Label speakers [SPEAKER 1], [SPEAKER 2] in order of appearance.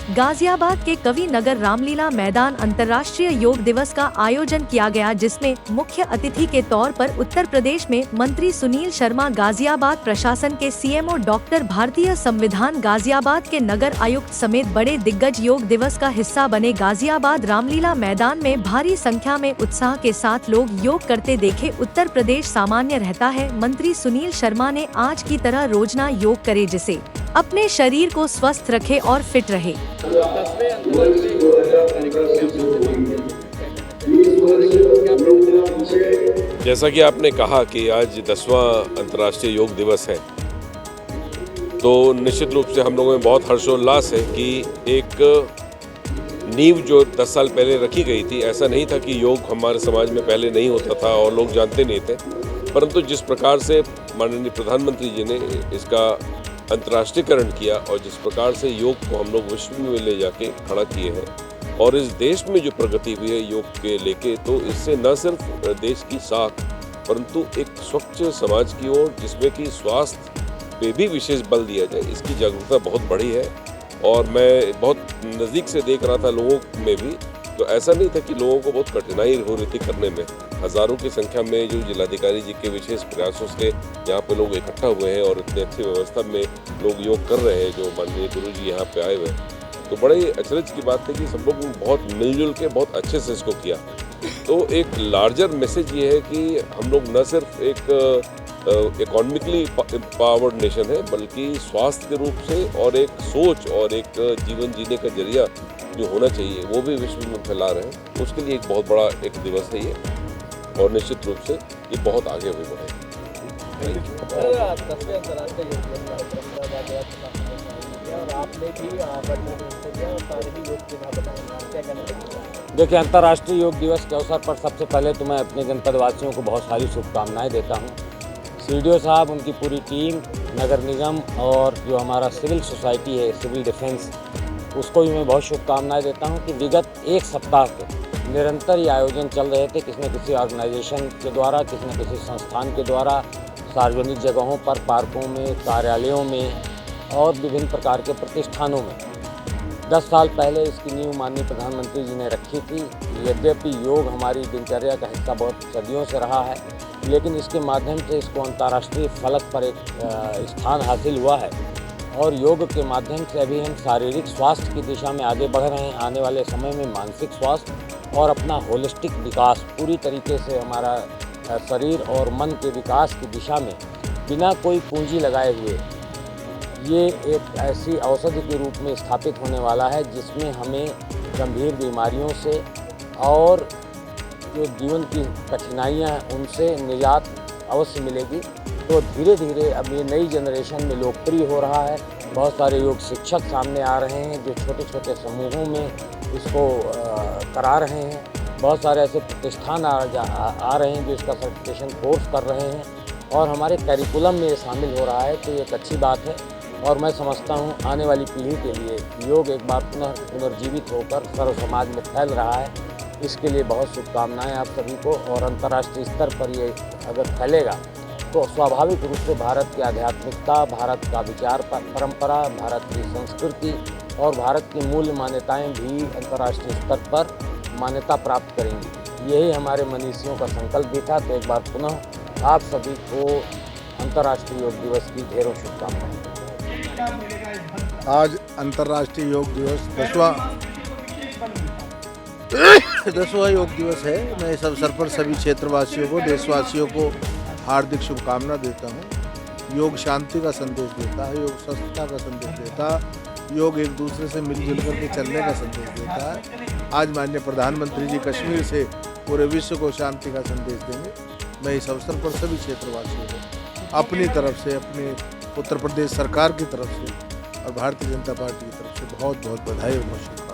[SPEAKER 1] गाजियाबाद के कवि नगर रामलीला मैदान अंतर्राष्ट्रीय योग दिवस का आयोजन किया गया, जिसमें मुख्य अतिथि के तौर पर उत्तर प्रदेश में मंत्री सुनील शर्मा, गाजियाबाद प्रशासन के सीएमओ डॉक्टर, भारतीय संविधान गाजियाबाद के नगर आयुक्त समेत बड़े दिग्गज योग दिवस का हिस्सा बने। गाजियाबाद रामलीला मैदान में भारी संख्या में उत्साह के साथ लोग योग करते देखे। उत्तर प्रदेश सामान्य रहता है। मंत्री सुनील शर्मा ने आज की तरह रोजाना योग करे, जिससे अपने शरीर को स्वस्थ रखे और फिट रहे।
[SPEAKER 2] जैसा कि आपने कहा कि आज 10वां अंतर्राष्ट्रीय योग दिवस है, तो निश्चित रूप से हम लोगों में बहुत हर्षोल्लास है कि एक नींव जो 10 साल पहले रखी गई थी, ऐसा नहीं था कि योग हमारे समाज में पहले नहीं होता था और लोग जानते नहीं थे, परंतु जिस प्रकार से माननीय प्रधानमंत्री जी ने इसका अंतर्राष्ट्रीयकरण किया और जिस प्रकार से योग को हम लोग विश्व में ले जाके खड़ा किए हैं और इस देश में जो प्रगति हुई है योग के लेके, तो इससे न सिर्फ देश की साख परंतु एक स्वच्छ समाज की ओर, जिसमें कि स्वास्थ्य पे भी विशेष बल दिया जाए, इसकी जागरूकता बहुत बढ़ी है। और मैं बहुत नज़दीक से देख रहा था लोगों में भी, तो ऐसा नहीं था कि लोगों को बहुत कठिनाई हो रही थी करने में। हज़ारों की संख्या में जो जिलाधिकारी जी के विशेष प्रयासों से यहाँ पे लोग इकट्ठा हुए हैं और इतनी अच्छी व्यवस्था में लोग योग कर रहे हैं, जो माननीय गुरु जी यहाँ पे आए हुए हैं, तो बड़े अचरज की बात है कि सब लोग बहुत मिलजुल के बहुत अच्छे से इसको किया। तो एक लार्जर मैसेज ये है कि हम लोग न सिर्फ एक इकोनॉमिकली पावर्ड नेशन है, बल्कि स्वास्थ्य के रूप से और एक सोच और एक जीवन जीने का जरिया जो होना चाहिए वो भी विश्व में फैला रहे हैं। उसके लिए एक बहुत बड़ा एक दिवस है ये, और निश्चित रूप से ये बहुत आगे भी बढ़ेगा।
[SPEAKER 3] देखिए, अंतर्राष्ट्रीय योग दिवस के अवसर पर सबसे पहले तो मैं अपने जनपद वासियों को बहुत सारी शुभकामनाएं देता हूं। सीडीओ साहब, उनकी पूरी टीम, नगर निगम और जो हमारा सिविल सोसाइटी है, सिविल डिफेंस, उसको भी मैं बहुत शुभकामनाएं देता हूं कि विगत एक सप्ताह से निरंतर ये आयोजन चल रहे थे, किसी न किसी ऑर्गेनाइजेशन के द्वारा, किसी न किसी संस्थान के द्वारा, सार्वजनिक जगहों पर, पार्कों में, कार्यालयों में और विभिन्न प्रकार के प्रतिष्ठानों में। 10 साल पहले इसकी नींव माननीय प्रधानमंत्री जी ने रखी थी। यद्यपि योग हमारी दिनचर्या का हिस्सा बहुत सदियों से रहा है, लेकिन इसके माध्यम से इसको अंतर्राष्ट्रीय फलक पर एक स्थान हासिल हुआ है और योग के माध्यम से अभी हम शारीरिक स्वास्थ्य की दिशा में आगे बढ़ रहे हैं। आने वाले समय में मानसिक स्वास्थ्य और अपना होलिस्टिक विकास, पूरी तरीके से हमारा शरीर और मन के विकास की दिशा में बिना कोई पूंजी लगाए हुए ये एक ऐसी औषधि के रूप में स्थापित होने वाला है, जिसमें हमें गंभीर बीमारियों से और जो जीवन की कठिनाइयाँ हैं उनसे निजात अवश्य मिलेगी। तो धीरे धीरे अब ये नई जनरेशन में लोकप्रिय हो रहा है। बहुत सारे योग शिक्षक सामने आ रहे हैं जो छोटे छोटे समूहों में इसको करा रहे हैं। बहुत सारे ऐसे प्रतिष्ठान आ रहे हैं जो इसका सर्टिफिकेशन कोर्स कर रहे हैं और हमारे करिकुलम में ये शामिल हो रहा है। तो ये एक अच्छी बात है और मैं समझता हूँ आने वाली पीढ़ी के लिए योग एक बार पुनर्जीवित होकर सर्व समाज में फैल रहा है। इसके लिए बहुत शुभकामनाएं आप सभी को। और अंतर्राष्ट्रीय स्तर पर ये अगर फैलेगा तो स्वाभाविक रूप से भारत की आध्यात्मिकता, भारत का विचार परंपरा, भारत की संस्कृति और भारत की मूल्य मान्यताएं भी अंतर्राष्ट्रीय स्तर पर मान्यता प्राप्त करेंगी। यही हमारे मनीषियों का संकल्प भी था। तो एक बार पुनः आप सभी को अंतर्राष्ट्रीय योग दिवस की ढेरों शुभकामनाएं।
[SPEAKER 4] आज अंतर्राष्ट्रीय योग दिवस 10वां योग दिवस है। मैं इस अवसर पर सभी क्षेत्रवासियों को, देशवासियों को हार्दिक शुभकामना देता हूँ। योग शांति का संदेश देता है, योग स्वस्थता का संदेश देता है, योग एक दूसरे से मिलजुल करके चलने का संदेश देता है। आज माननीय प्रधानमंत्री जी कश्मीर से पूरे विश्व को शांति का संदेश देंगे। मैं इस अवसर पर सभी क्षेत्रवासियों को अपनी तरफ से, अपने उत्तर प्रदेश सरकार की तरफ से और भारतीय जनता पार्टी की तरफ से बहुत बहुत बधाई और शुभकामनाएं।